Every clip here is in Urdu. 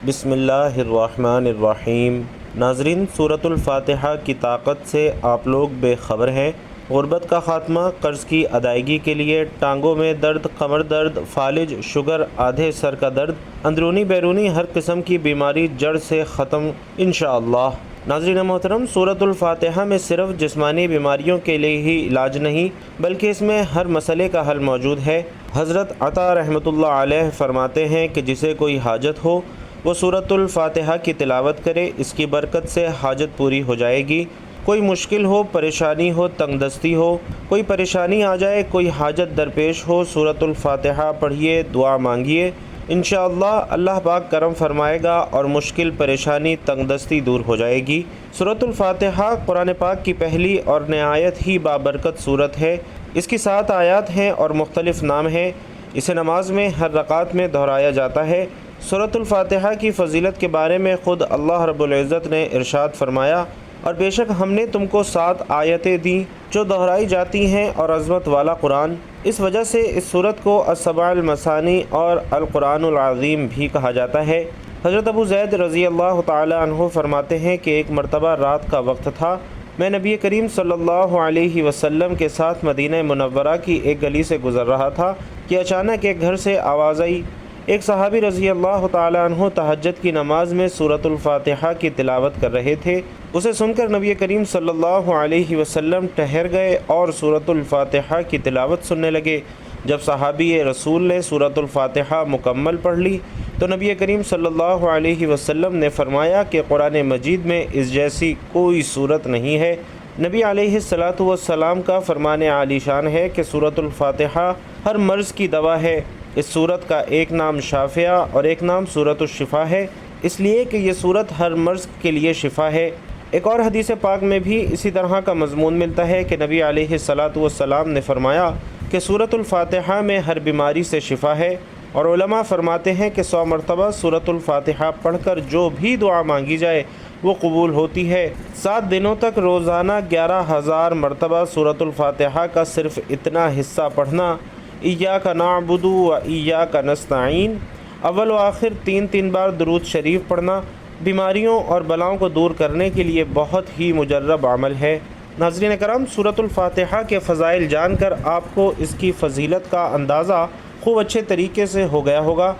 بسم اللہ الرحمن الرحیم۔ ناظرین، سورۃ الفاتحہ کی طاقت سے آپ لوگ بے خبر ہیں۔ غربت کا خاتمہ، قرض کی ادائیگی کے لیے، ٹانگوں میں درد، کمر درد، فالج، شوگر، آدھے سر کا درد، اندرونی بیرونی ہر قسم کی بیماری جڑ سے ختم انشاءاللہ۔ ناظرین محترم، سورۃ الفاتحہ میں صرف جسمانی بیماریوں کے لیے ہی علاج نہیں بلکہ اس میں ہر مسئلے کا حل موجود ہے۔ حضرت عطا رحمۃ اللہ علیہ فرماتے ہیں کہ جسے کوئی حاجت ہو وہ سورۃ الفاتحہ کی تلاوت کرے، اس کی برکت سے حاجت پوری ہو جائے گی۔ کوئی مشکل ہو، پریشانی ہو، تنگ دستی ہو، کوئی پریشانی آ جائے، کوئی حاجت درپیش ہو، سورۃ الفاتحہ پڑھیے، دعا مانگیے، انشاءاللہ اللہ پاک کرم فرمائے گا اور مشکل پریشانی تنگ دستی دور ہو جائے گی۔ سورۃ الفاتحہ قرآن پاک کی پہلی اور نہایت ہی بابرکت سورت ہے۔ اس کی 7 آیات ہیں اور مختلف نام ہیں۔ اسے نماز میں ہر رکعت میں دہرایا جاتا ہے۔ سورۃ الفاتحہ کی فضیلت کے بارے میں خود اللہ رب العزت نے ارشاد فرمایا، اور بے شک ہم نے تم کو 7 آیتیں دیں جو دہرائی جاتی ہیں اور عظمت والا قرآن۔ اس وجہ سے اس سورت کو السبع المثانی اور القرآن العظیم بھی کہا جاتا ہے۔ حضرت ابو زید رضی اللہ تعالی عنہ فرماتے ہیں کہ ایک مرتبہ رات کا وقت تھا، میں نبی کریم صلی اللہ علیہ وسلم کے ساتھ مدینہ منورہ کی ایک گلی سے گزر رہا تھا کہ اچانک ایک گھر سے آواز آئی۔ ایک صحابی رضی اللہ تعالی عنہ تہجد کی نماز میں سورۃ الفاتحہ کی تلاوت کر رہے تھے۔ اسے سن کر نبی کریم صلی اللہ علیہ وسلم ٹھہر گئے اور سورۃ الفاتحہ کی تلاوت سننے لگے۔ جب صحابی رسول نے سورۃ الفاتحہ مکمل پڑھ لی تو نبی کریم صلی اللہ علیہ وسلم نے فرمایا کہ قرآن مجید میں اس جیسی کوئی سورت نہیں ہے۔ نبی علیہ الصلاۃ والسلام کا فرمان عالی شان ہے کہ سورۃ الفاتحہ ہر مرض کی دوا ہے۔ اس سورت کا ایک نام شافیہ اور ایک نام سورۃ الشفا ہے، اس لیے کہ یہ سورت ہر مرض کے لیے شفا ہے۔ ایک اور حدیث پاک میں بھی اسی طرح کا مضمون ملتا ہے کہ نبی علیہ الصلاۃ والسلام نے فرمایا کہ سورۃ الفاتحہ میں ہر بیماری سے شفا ہے، اور علماء فرماتے ہیں کہ 100 مرتبہ سورۃ الفاتحہ پڑھ کر جو بھی دعا مانگی جائے وہ قبول ہوتی ہے۔ 7 دنوں تک روزانہ 11,000 مرتبہ سورۃ الفاتحہ کا صرف اتنا حصہ پڑھنا، ایاک نعبد و ایاک نستعین، اول و آخر 3 بار درود شریف پڑھنا بیماریوں اور بلاؤں کو دور کرنے کے لیے بہت ہی مجرب عمل ہے۔ ناظرین کرام، سورۃ الفاتحہ کے فضائل جان کر آپ کو اس کی فضیلت کا اندازہ خوب اچھے طریقے سے ہو گیا ہوگا۔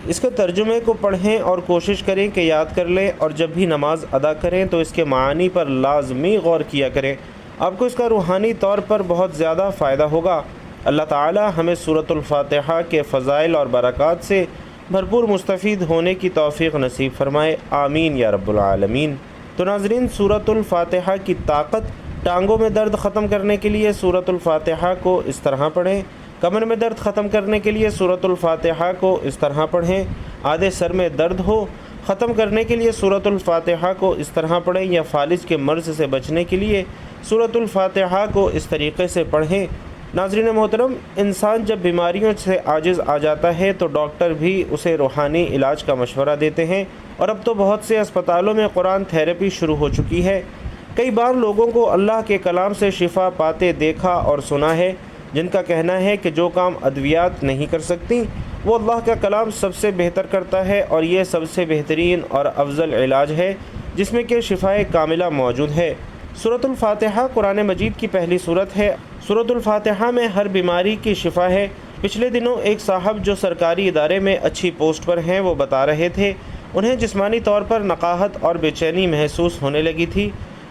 اس کے ترجمے کو پڑھیں اور کوشش کریں کہ یاد کر لیں، اور جب بھی نماز ادا کریں تو اس کے معانی پر لازمی غور کیا کریں۔ آپ کو اس کا روحانی طور پر بہت زیادہ فائدہ ہوگا۔ اللہ تعالی ہمیں سورۃ الفاتحہ کے فضائل اور برکات سے بھرپور مستفید ہونے کی توفیق نصیب فرمائے، آمین یا رب العالمین۔ تو ناظرین، سورۃ الفاتحہ کی طاقت، ٹانگوں میں درد ختم کرنے کے لیے سورۃ الفاتحہ کو اس طرح پڑھیں، کمر میں درد ختم کرنے کے لیے سورۃ الفاتحہ کو اس طرح پڑھیں، آدھے سر میں درد ہو ختم کرنے کے لیے سورۃ الفاتحہ کو اس طرح پڑھیں، یا فالج کے مرض سے بچنے کے لیے سورۃ الفاتحہ کو اس طریقے سے پڑھیں۔ ناظرین محترم، انسان جب بیماریوں سے عاجز آ جاتا ہے تو ڈاکٹر بھی اسے روحانی علاج کا مشورہ دیتے ہیں، اور اب تو بہت سے اسپتالوں میں قرآن تھیراپی شروع ہو چکی ہے۔ کئی بار لوگوں کو اللہ کے کلام سے شفا پاتے دیکھا اور سنا ہے، جن کا کہنا ہے کہ جو کام ادویات نہیں کر سکتی وہ اللہ کا کلام سب سے بہتر کرتا ہے، اور یہ سب سے بہترین اور افضل علاج ہے جس میں کہ شفائے کاملہ موجود ہے۔ سورۃ الفاتحہ قرآن مجید کی پہلی سورت ہے۔ سورۃ الفاتحہ میں ہر بیماری کی شفا ہے۔ پچھلے دنوں ایک صاحب جو سرکاری ادارے میں اچھی پوسٹ پر ہیں وہ بتا رہے تھے انہیں جسمانی طور پر نقاہت اور بے چینی محسوس ہونے لگی تھی،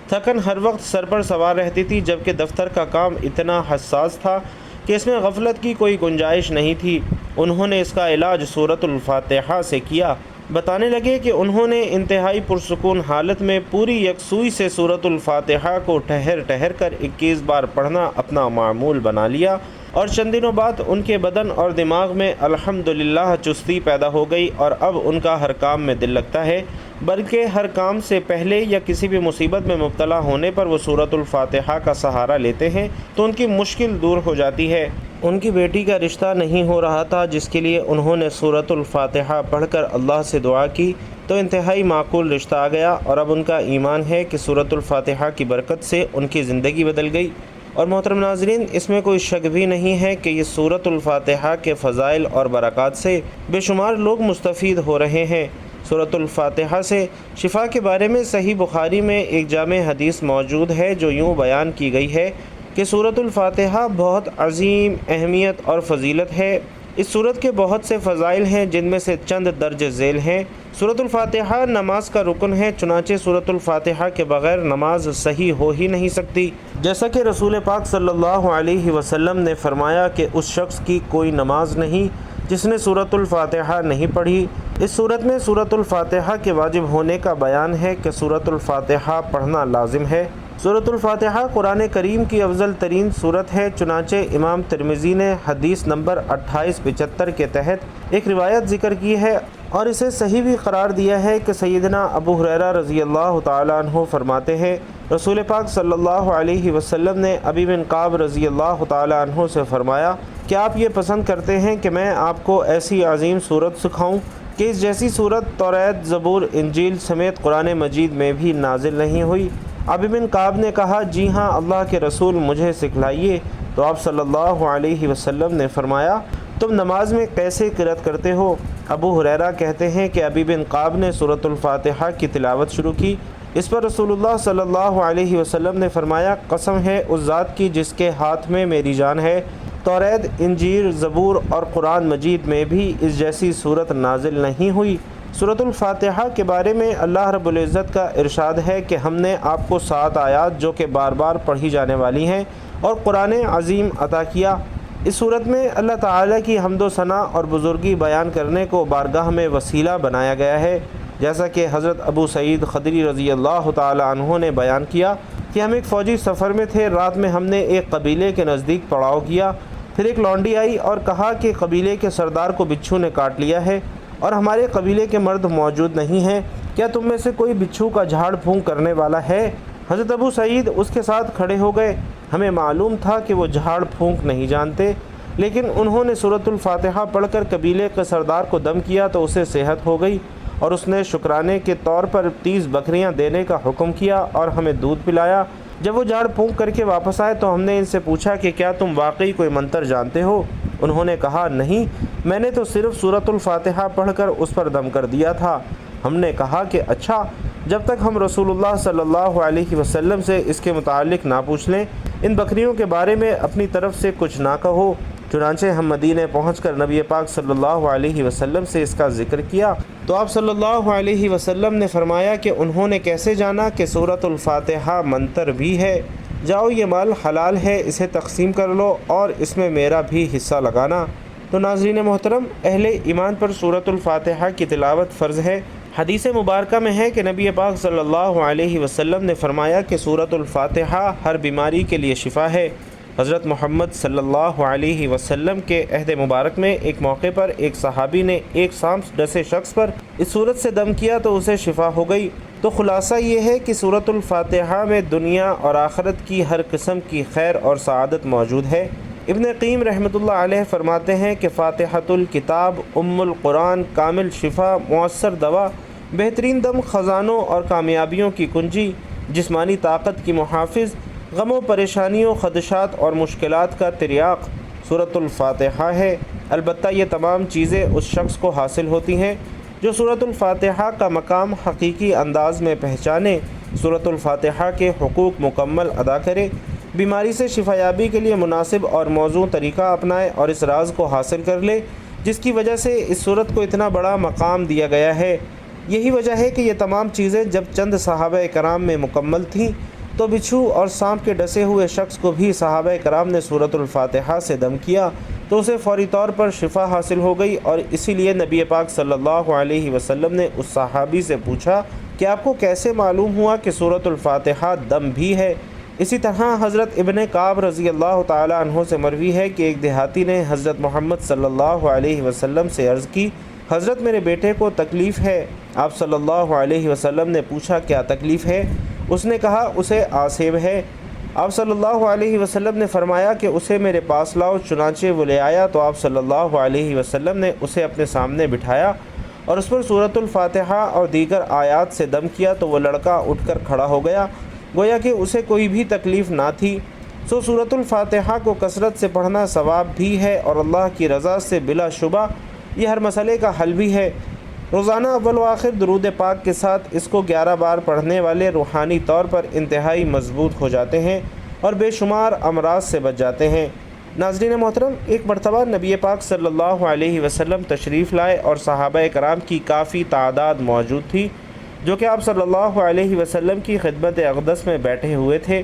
تھکن ہر وقت سر پر سوار رہتی تھی، جبکہ دفتر کا کام اتنا حساس تھا کہ اس میں غفلت کی کوئی گنجائش نہیں تھی۔ انہوں نے اس کا علاج سورۃ الفاتحہ سے کیا۔ بتانے لگے کہ انہوں نے انتہائی پرسکون حالت میں پوری یکسوئی سے سورۃ الفاتحہ کو ٹھہر کر 21 بار پڑھنا اپنا معمول بنا لیا، اور چند دنوں بعد ان کے بدن اور دماغ میں الحمدللہ چستی پیدا ہو گئی، اور اب ان کا ہر کام میں دل لگتا ہے، بلکہ ہر کام سے پہلے یا کسی بھی مصیبت میں مبتلا ہونے پر وہ سورۃ الفاتحہ کا سہارا لیتے ہیں تو ان کی مشکل دور ہو جاتی ہے۔ ان کی بیٹی کا رشتہ نہیں ہو رہا تھا، جس کے لیے انہوں نے سورۃ الفاتحہ پڑھ کر اللہ سے دعا کی تو انتہائی معقول رشتہ آ گیا، اور اب ان کا ایمان ہے کہ سورۃ الفاتحہ کی برکت سے ان کی زندگی بدل گئی۔ اور محترم ناظرین، اس میں کوئی شک بھی نہیں ہے کہ یہ سورۃ الفاتحہ کے فضائل اور برکات سے بے شمار لوگ مستفید ہو رہے ہیں۔ سورۃ الفاتحہ سے شفا کے بارے میں صحیح بخاری میں ایک جامع حدیث موجود ہے جو یوں بیان کی گئی ہے کہ سورۃ الفاتحہ بہت عظیم اہمیت اور فضیلت ہے۔ اس سورت کے بہت سے فضائل ہیں جن میں سے چند درج ذیل ہیں۔ سورۃ الفاتحہ نماز کا رکن ہے، چنانچہ سورۃ الفاتحہ کے بغیر نماز صحیح ہو ہی نہیں سکتی، جیسا کہ رسول پاک صلی اللہ علیہ وسلم نے فرمایا کہ اس شخص کی کوئی نماز نہیں جس نے سورۃ الفاتحہ نہیں پڑھی۔ اس صورت میں سورۃ الفاتحہ کے واجب ہونے کا بیان ہے کہ سورۃ الفاتحہ پڑھنا لازم ہے۔ سورۃ الفاتحہ قرآن کریم کی افضل ترین سورت ہے، چنانچہ امام ترمذی نے حدیث نمبر 2875 کے تحت ایک روایت ذکر کی ہے اور اسے صحیح بھی قرار دیا ہے کہ سیدنا ابو ہریرہ رضی اللہ تعالیٰ عنہ فرماتے ہیں، رسول پاک صلی اللہ علیہ وسلم نے ابی بن کعب رضی اللہ تعالیٰ عنہ سے فرمایا کہ آپ یہ پسند کرتے ہیں کہ میں آپ کو ایسی عظیم سورت سکھاؤں کہ اس جیسی سورت توریت، زبور، انجیل سمیت قرآن مجید میں بھی نازل نہیں ہوئی۔ ابی بن کعب نے کہا، جی ہاں اللہ کے رسول مجھے سکھلائیے۔ تو آپ صلی اللہ علیہ وسلم نے فرمایا، تم نماز میں کیسے قرأت کرتے ہو؟ ابو ہریرہ کہتے ہیں کہ ابی بن کعب نے سورۃ الفاتحہ کی تلاوت شروع کی۔ اس پر رسول اللہ صلی اللہ علیہ وسلم نے فرمایا، قسم ہے اس ذات کی جس کے ہاتھ میں میری جان ہے، توریت، انجیل، زبور اور قرآن مجید میں بھی اس جیسی صورت نازل نہیں ہوئی۔ سورۃ الفاتحہ کے بارے میں اللہ رب العزت کا ارشاد ہے کہ ہم نے آپ کو 7 آیات جو کہ بار بار پڑھی جانے والی ہیں اور قرآن عظیم عطا کیا۔ اس صورت میں اللہ تعالیٰ کی حمد و ثنا اور بزرگی بیان کرنے کو بارگاہ میں وسیلہ بنایا گیا ہے، جیسا کہ حضرت ابو سعید خدری رضی اللہ تعالیٰ عنہ نے بیان کیا کہ ہم ایک فوجی سفر میں تھے، رات میں ہم نے ایک قبیلے کے نزدیک پڑاؤ کیا، پھر ایک لونڈی آئی اور کہا کہ قبیلے کے سردار کو بچھو نے کاٹ لیا ہے اور ہمارے قبیلے کے مرد موجود نہیں ہیں، کیا تم میں سے کوئی بچھو کا جھاڑ پھونک کرنے والا ہے؟ حضرت ابو سعید اس کے ساتھ کھڑے ہو گئے۔ ہمیں معلوم تھا کہ وہ جھاڑ پھونک نہیں جانتے، لیکن انہوں نے سورۃ الفاتحہ پڑھ کر قبیلے کے سردار کو دم کیا تو اسے صحت ہو گئی اور اس نے شکرانے کے طور پر 30 بکریاں دینے کا حکم کیا اور ہمیں دودھ پلایا۔ جب وہ جھاڑ پھونک کر کے واپس آئے تو ہم نے ان سے پوچھا کہ کیا تم واقعی کوئی منتر جانتے ہو؟ انہوں نے کہا، نہیں، میں نے تو صرف سورۃ الفاتحہ پڑھ کر اس پر دم کر دیا تھا۔ ہم نے کہا کہ اچھا، جب تک ہم رسول اللہ صلی اللہ علیہ وسلم سے اس کے متعلق نہ پوچھ لیں، ان بکریوں کے بارے میں اپنی طرف سے کچھ نہ کہو۔ چنانچہ ہم مدینہ پہنچ کر نبی پاک صلی اللہ علیہ وسلم سے اس کا ذکر کیا تو آپ صلی اللہ علیہ وسلم نے فرمایا کہ انہوں نے کیسے جانا کہ سورۃ الفاتحہ منتر بھی ہے؟ جاؤ، یہ مال حلال ہے، اسے تقسیم کر لو اور اس میں میرا بھی حصہ لگانا۔ تو ناظرین محترم، اہل ایمان پر سورۃ الفاتحہ کی تلاوت فرض ہے۔ حدیث مبارکہ میں ہے کہ نبی پاک صلی اللہ علیہ وسلم نے فرمایا کہ سورۃ الفاتحہ ہر بیماری کے لیے شفا ہے۔ حضرت محمد صلی اللہ علیہ وسلم کے عہد مبارک میں ایک موقع پر ایک صحابی نے ایک سانپ ڈسے شخص پر اس صورت سے دم کیا تو اسے شفا ہو گئی۔ تو خلاصہ یہ ہے کہ سورۃ الفاتحہ میں دنیا اور آخرت کی ہر قسم کی خیر اور سعادت موجود ہے۔ ابن قیم رحمۃ اللہ علیہ فرماتے ہیں کہ فاتحۃ الکتاب ام القرآن، کامل شفا، مؤثر دوا، بہترین دم، خزانوں اور کامیابیوں کی کنجی، جسمانی طاقت کی محافظ، غم و پریشانیوں، خدشات اور مشکلات کا تریاق سورۃ الفاتحہ ہے۔ البتہ یہ تمام چیزیں اس شخص کو حاصل ہوتی ہیں جو سورۃ الفاتحہ کا مقام حقیقی انداز میں پہچانے، سورۃ الفاتحہ کے حقوق مکمل ادا کرے، بیماری سے شفا یابی کے لیے مناسب اور موزوں طریقہ اپنائے اور اس راز کو حاصل کر لے جس کی وجہ سے اس سورت کو اتنا بڑا مقام دیا گیا ہے۔ یہی وجہ ہے کہ یہ تمام چیزیں جب چند صحابہ کرام میں مکمل تھیں تو بچھو اور سانپ کے ڈسے ہوئے شخص کو بھی صحابہ کرام نے سورۃ الفاتحہ سے دم کیا تو اسے فوری طور پر شفا حاصل ہو گئی، اور اسی لیے نبی پاک صلی اللہ علیہ وسلم نے اس صحابی سے پوچھا کہ آپ کو کیسے معلوم ہوا کہ سورۃ الفاتحہ دم بھی ہے؟ اسی طرح حضرت ابن کعب رضی اللہ تعالی عنہ سے مروی ہے کہ ایک دیہاتی نے حضرت محمد صلی اللہ علیہ وسلم سے عرض کی، حضرت میرے بیٹے کو تکلیف ہے۔ آپ صلی اللہ علیہ وسلم نے پوچھا کیا تکلیف ہے؟ اس نے کہا اسے آسیب ہے۔ آپ صلی اللہ علیہ وسلم نے فرمایا کہ اسے میرے پاس لاؤ، چنانچہ وہ لے آیا تو آپ صلی اللہ علیہ وسلم نے اسے اپنے سامنے بٹھایا اور اس پر سورۃ الفاتحہ اور دیگر آیات سے دم کیا تو وہ لڑکا اٹھ کر کھڑا ہو گیا، گویا کہ اسے کوئی بھی تکلیف نہ تھی۔ سورۃ الفاتحہ کو کثرت سے پڑھنا ثواب بھی ہے اور اللہ کی رضا سے بلا شبہ یہ ہر مسئلے کا حل بھی ہے۔ روزانہ اول و آخر درود پاک کے ساتھ اس کو 11 بار پڑھنے والے روحانی طور پر انتہائی مضبوط ہو جاتے ہیں اور بے شمار امراض سے بچ جاتے ہیں۔ ناظرین محترم، ایک مرتبہ نبی پاک صلی اللہ علیہ وسلم تشریف لائے اور صحابہ کرام کی کافی تعداد موجود تھی جو کہ آپ صلی اللہ علیہ وسلم کی خدمت اقدس میں بیٹھے ہوئے تھے۔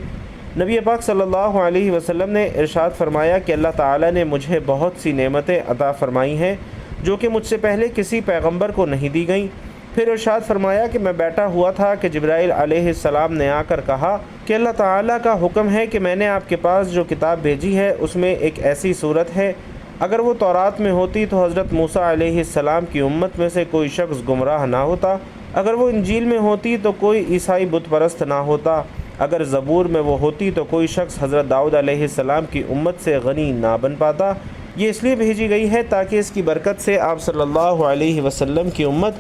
نبی پاک صلی اللہ علیہ وسلم نے ارشاد فرمایا کہ اللہ تعالیٰ نے مجھے بہت سی نعمتیں عطا فرمائی ہیں جو کہ مجھ سے پہلے کسی پیغمبر کو نہیں دی گئیں۔ پھر ارشاد فرمایا کہ میں بیٹھا ہوا تھا کہ جبرائیل علیہ السلام نے آ کر کہا کہ اللہ تعالیٰ کا حکم ہے کہ میں نے آپ کے پاس جو کتاب بھیجی ہے اس میں ایک ایسی صورت ہے، اگر وہ تورات میں ہوتی تو حضرت موسیٰ علیہ السلام کی امت میں سے کوئی شخص گمراہ نہ ہوتا، اگر وہ انجیل میں ہوتی تو کوئی عیسائی بت پرست نہ ہوتا، اگر زبور میں وہ ہوتی تو کوئی شخص حضرت داؤد علیہ السلام کی امت سے غنی نہ بن پاتا۔ یہ اس لیے بھیجی گئی ہے تاکہ اس کی برکت سے آپ صلی اللہ علیہ وسلم کی امت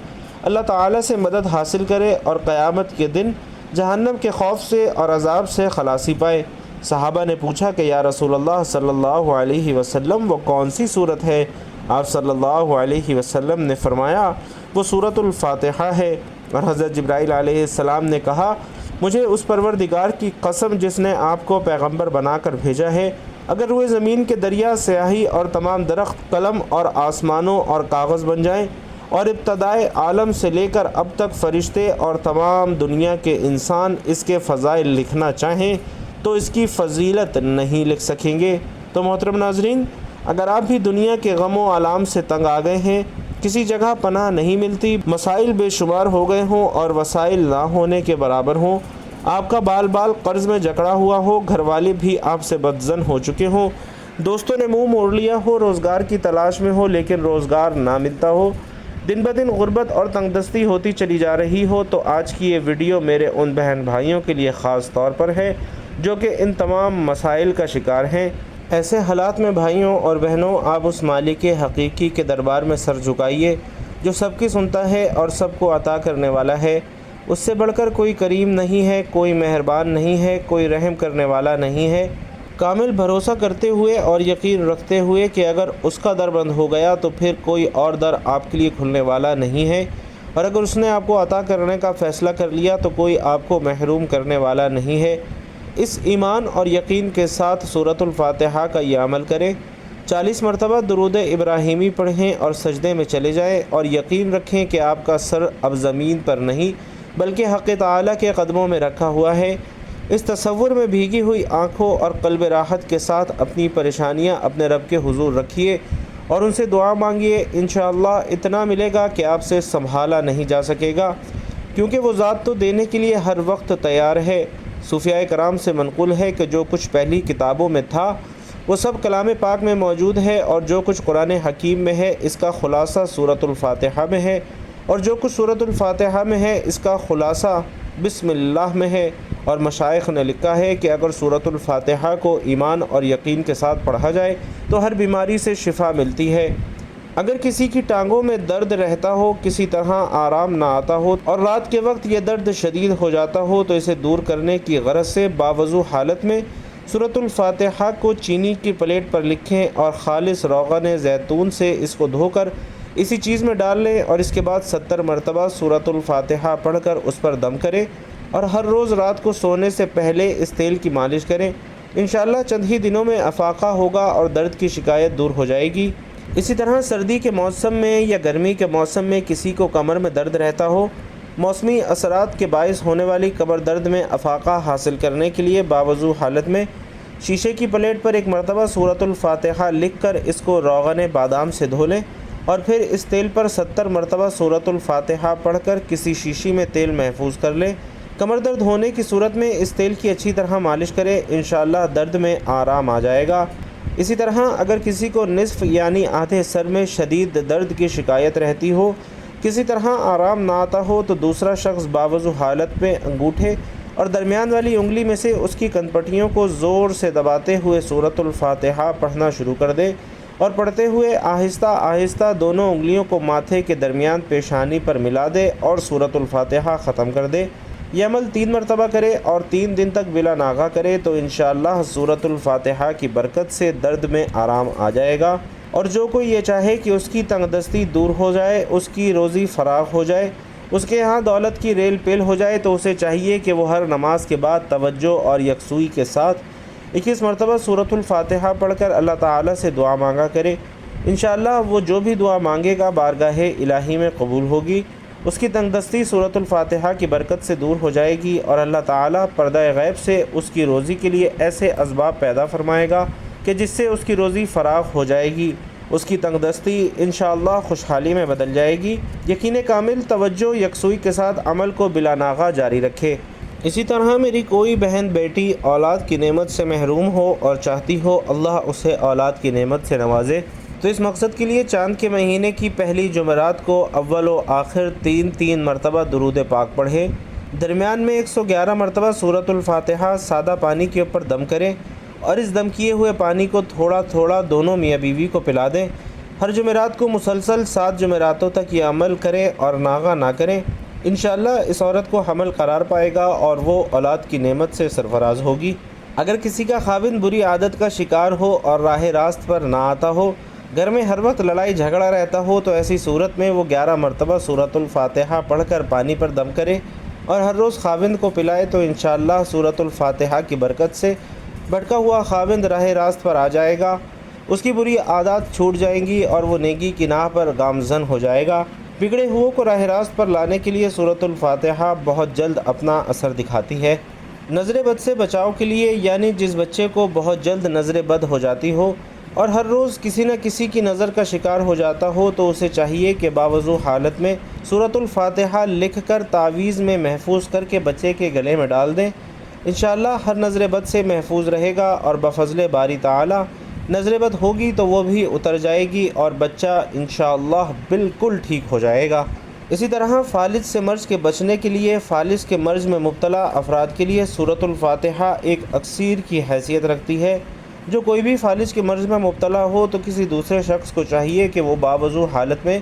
اللہ تعالیٰ سے مدد حاصل کرے اور قیامت کے دن جہنم کے خوف سے اور عذاب سے خلاصی پائے۔ صحابہ نے پوچھا کہ یا رسول اللہ صلی اللہ علیہ وسلم وہ کون سی صورت ہے؟ آپ صلی اللہ علیہ وسلم نے فرمایا وہ سورۃ الفاتحہ ہے، اور حضرت جبرائیل علیہ السلام نے کہا مجھے اس پروردگار کی قسم جس نے آپ کو پیغمبر بنا کر بھیجا ہے، اگر روئے زمین کے دریا سیاہی اور تمام درخت قلم اور آسمانوں اور کاغذ بن جائیں اور ابتدائے عالم سے لے کر اب تک فرشتے اور تمام دنیا کے انسان اس کے فضائل لکھنا چاہیں تو اس کی فضیلت نہیں لکھ سکیں گے۔ تو محترم ناظرین، اگر آپ بھی دنیا کے غم و آلام سے تنگ آ گئے ہیں، کسی جگہ پناہ نہیں ملتی، مسائل بے شمار ہو گئے ہوں اور وسائل نہ ہونے کے برابر ہوں، آپ کا بال بال قرض میں جکڑا ہوا ہو، گھر والے بھی آپ سے بدظن ہو چکے ہوں، دوستوں نے منہ موڑ لیا ہو، روزگار کی تلاش میں ہو لیکن روزگار نہ ملتا ہو، دن بدن غربت اور تنگ دستی ہوتی چلی جا رہی ہو، تو آج کی یہ ویڈیو میرے ان بہن بھائیوں کے لیے خاص طور پر ہے جو کہ ان تمام مسائل کا شکار ہیں۔ ایسے حالات میں بھائیوں اور بہنوں، آپ اس مالک حقیقی کے دربار میں سر جھکائیے جو سب کی سنتا ہے اور سب کو عطا کرنے والا ہے۔ اس سے بڑھ کر کوئی کریم نہیں ہے، کوئی مہربان نہیں ہے، کوئی رحم کرنے والا نہیں ہے۔ کامل بھروسہ کرتے ہوئے اور یقین رکھتے ہوئے کہ اگر اس کا در بند ہو گیا تو پھر کوئی اور در آپ کے لیے کھلنے والا نہیں ہے، اور اگر اس نے آپ کو عطا کرنے کا فیصلہ کر لیا تو کوئی آپ کو محروم کرنے والا نہیں ہے۔ اس ایمان اور یقین کے ساتھ سورۃ الفاتحہ کا یہ عمل کریں، 40 مرتبہ درود ابراہیمی پڑھیں اور سجدے میں چلے جائیں، اور یقین رکھیں کہ آپ کا سر اب زمین پر نہیں بلکہ حق تعالیٰ کے قدموں میں رکھا ہوا ہے۔ اس تصور میں بھیگی ہوئی آنکھوں اور قلب راحت کے ساتھ اپنی پریشانیاں اپنے رب کے حضور رکھیے اور ان سے دعا مانگیے، انشاءاللہ اتنا ملے گا کہ آپ سے سنبھالا نہیں جا سکے گا، کیونکہ وہ ذات تو دینے کے لیے ہر وقت تیار ہے۔ صوفیاء کرام سے منقول ہے کہ جو کچھ پہلی کتابوں میں تھا وہ سب کلام پاک میں موجود ہے، اور جو کچھ قرآن حکیم میں ہے اس کا خلاصہ سورۃ الفاتحہ میں ہے، اور جو کچھ سورۃ الفاتحہ میں ہے اس کا خلاصہ بسم اللہ میں ہے۔ اور مشائخ نے لکھا ہے کہ اگر سورۃ الفاتحہ کو ایمان اور یقین کے ساتھ پڑھا جائے تو ہر بیماری سے شفا ملتی ہے۔ اگر کسی کی ٹانگوں میں درد رہتا ہو، کسی طرح آرام نہ آتا ہو اور رات کے وقت یہ درد شدید ہو جاتا ہو تو اسے دور کرنے کی غرض سے باوضو حالت میں سورۃ الفاتحہ کو چینی کی پلیٹ پر لکھیں اور خالص روغن زیتون سے اس کو دھو کر اسی چیز میں ڈال لیں، اور اس کے بعد 70 مرتبہ سورۃ الفاتحہ پڑھ کر اس پر دم کریں، اور ہر روز رات کو سونے سے پہلے اس تیل کی مالش کریں۔ انشاءاللہ چند ہی دنوں میں افاقہ ہوگا اور درد کی شکایت دور ہو جائے گی۔ اسی طرح سردی کے موسم میں یا گرمی کے موسم میں کسی کو کمر میں درد رہتا ہو، موسمی اثرات کے باعث ہونے والی کمر درد میں افاقہ حاصل کرنے کے لیے باوضو حالت میں شیشے کی پلیٹ پر ایک مرتبہ سورۃ الفاتحہ لکھ کر اس کو روغن بادام سے دھو لیں، اور پھر اس تیل پر 70 مرتبہ سورۃ الفاتحہ پڑھ کر کسی شیشی میں تیل محفوظ کر لیں۔ کمر درد ہونے کی صورت میں اس تیل کی اچھی طرح مالش کریں، انشاءاللہ درد میں آرام آ جائے گا۔ اسی طرح اگر کسی کو نصف یعنی آدھے سر میں شدید درد کی شکایت رہتی ہو، کسی طرح آرام نہ آتا ہو، تو دوسرا شخص باوضو حالت میں انگوٹھے اور درمیان والی انگلی میں سے اس کی کنپٹیوں کو زور سے دباتے ہوئے سورۃ الفاتحہ پڑھنا شروع کر دے، اور پڑھتے ہوئے آہستہ آہستہ دونوں انگلیوں کو ماتھے کے درمیان پیشانی پر ملا دے اور سورۃ الفاتحہ ختم کر دے۔ یہ عمل 3 مرتبہ کرے اور 3 دن تک بلا ناغہ کرے تو انشاءاللہ سورۃ الفاتحہ کی برکت سے درد میں آرام آ جائے گا۔ اور جو کوئی یہ چاہے کہ اس کی تنگ دستی دور ہو جائے، اس کی روزی فراغ ہو جائے، اس کے ہاں دولت کی ریل پیل ہو جائے، تو اسے چاہیے کہ وہ ہر نماز کے بعد توجہ اور یکسوئی کے ساتھ 21 مرتبہ سورۃ الفاتحہ پڑھ کر اللہ تعالیٰ سے دعا مانگا کرے۔ انشاءاللہ وہ جو بھی دعا مانگے گا بارگاہ الہی میں قبول ہوگی، اس کی تنگ دستی سورۃ الفاتحہ کی برکت سے دور ہو جائے گی، اور اللہ تعالیٰ پردہ غیب سے اس کی روزی کے لیے ایسے اسباب پیدا فرمائے گا کہ جس سے اس کی روزی فراغ ہو جائے گی، اس کی تنگ دستی انشاءاللہ خوشحالی میں بدل جائے گی۔ یقین کامل، توجہ، یکسوئی کے ساتھ عمل کو بلا ناغہ جاری رکھے۔ اسی طرح میری کوئی بہن بیٹی اولاد کی نعمت سے محروم ہو اور چاہتی ہو اللہ اسے اولاد کی نعمت سے نوازے، تو اس مقصد کے لیے چاند کے مہینے کی پہلی جمعرات کو اول و آخر 3 مرتبہ درود پاک پڑھے، درمیان میں 111 مرتبہ سورۃ الفاتحہ سادہ پانی کے اوپر دم کریں، اور اس دم کیے ہوئے پانی کو تھوڑا تھوڑا دونوں میاں بیوی کو پلا دیں۔ ہر جمعرات کو مسلسل 7 جمعراتوں تک یہ عمل کریں اور ناغہ نہ کریں۔ انشاءاللہ اس عورت کو حمل قرار پائے گا اور وہ اولاد کی نعمت سے سرفراز ہوگی۔ اگر کسی کا خاوند بری عادت کا شکار ہو اور راہ راست پر نہ آتا ہو، گھر میں ہر وقت لڑائی جھگڑا رہتا ہو، تو ایسی صورت میں وہ 11 مرتبہ سورۃ الفاتحہ پڑھ کر پانی پر دم کرے اور ہر روز خاوند کو پلائے، تو انشاءاللہ سورۃ الفاتحہ کی برکت سے بھٹکا ہوا خاوند راہ راست پر آ جائے گا، اس کی بری عادات چھوٹ جائیں گی اور وہ نیکی کی راہ پر گامزن ہو جائے گا۔ بگڑے ہوئے کو راہ راست پر لانے کے لیے سورۃ الفاتحہ بہت جلد اپنا اثر دکھاتی ہے۔ نظر بد سے بچاؤ کے لیے، یعنی جس بچے کو بہت جلد نظر بد ہو جاتی ہو اور ہر روز کسی نہ کسی کی نظر کا شکار ہو جاتا ہو، تو اسے چاہیے کہ باوضو حالت میں سورۃ الفاتحہ لکھ کر تعویذ میں محفوظ کر کے بچے کے گلے میں ڈال دیں۔ انشاءاللہ ہر نظر بد سے محفوظ رہے گا، اور بفضل باری تعالی نظر بد ہوگی تو وہ بھی اتر جائے گی اور بچہ انشاءاللہ بالکل ٹھیک ہو جائے گا۔ اسی طرح فالج سے مرض کے بچنے کے لیے فالج کے مرض میں مبتلا افراد کے لیے سورۃ الفاتحہ ایک اکسیر کی حیثیت رکھتی ہے۔ جو کوئی بھی فالج کے مرض میں مبتلا ہو تو کسی دوسرے شخص کو چاہیے کہ وہ باوضو حالت میں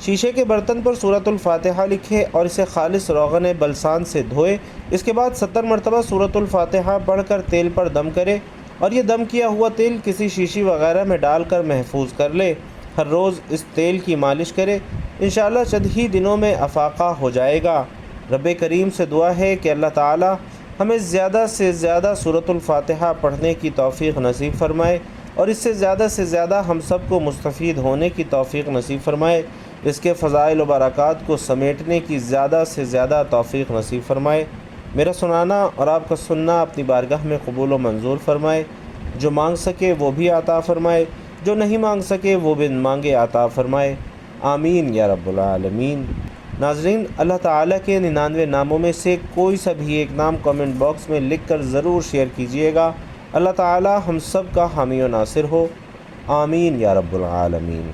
شیشے کے برتن پر سورۃ الفاتحہ لکھے اور اسے خالص روغن بلسان سے دھوئے، اس کے بعد 70 مرتبہ سورۃ الفاتحہ پڑھ کر تیل پر دم کرے، اور یہ دم کیا ہوا تیل کسی شیشی وغیرہ میں ڈال کر محفوظ کر لے۔ ہر روز اس تیل کی مالش کرے، انشاءاللہ چند ہی دنوں میں افاقہ ہو جائے گا۔ رب کریم سے دعا ہے کہ اللہ تعالی ہمیں زیادہ سے زیادہ سورۃ الفاتحہ پڑھنے کی توفیق نصیب فرمائے، اور اس سے زیادہ ہم سب کو مستفید ہونے کی توفیق نصیب فرمائے، اس کے فضائل و برکات کو سمیٹنے کی زیادہ سے زیادہ توفیق نصیب فرمائے۔ میرا سنانا اور آپ کا سننا اپنی بارگاہ میں قبول و منظور فرمائے۔ جو مانگ سکے وہ بھی عطا فرمائے، جو نہیں مانگ سکے وہ بن مانگے عطا فرمائے، آمین یا رب العالمین۔ ناظرین، اللہ تعالیٰ کے 99 ناموں میں سے کوئی سا بھی ایک نام کامنٹ باکس میں لکھ کر ضرور شیئر کیجئے گا۔ اللہ تعالیٰ ہم سب کا حامی و ناصر ہو، آمین یا رب العالمین۔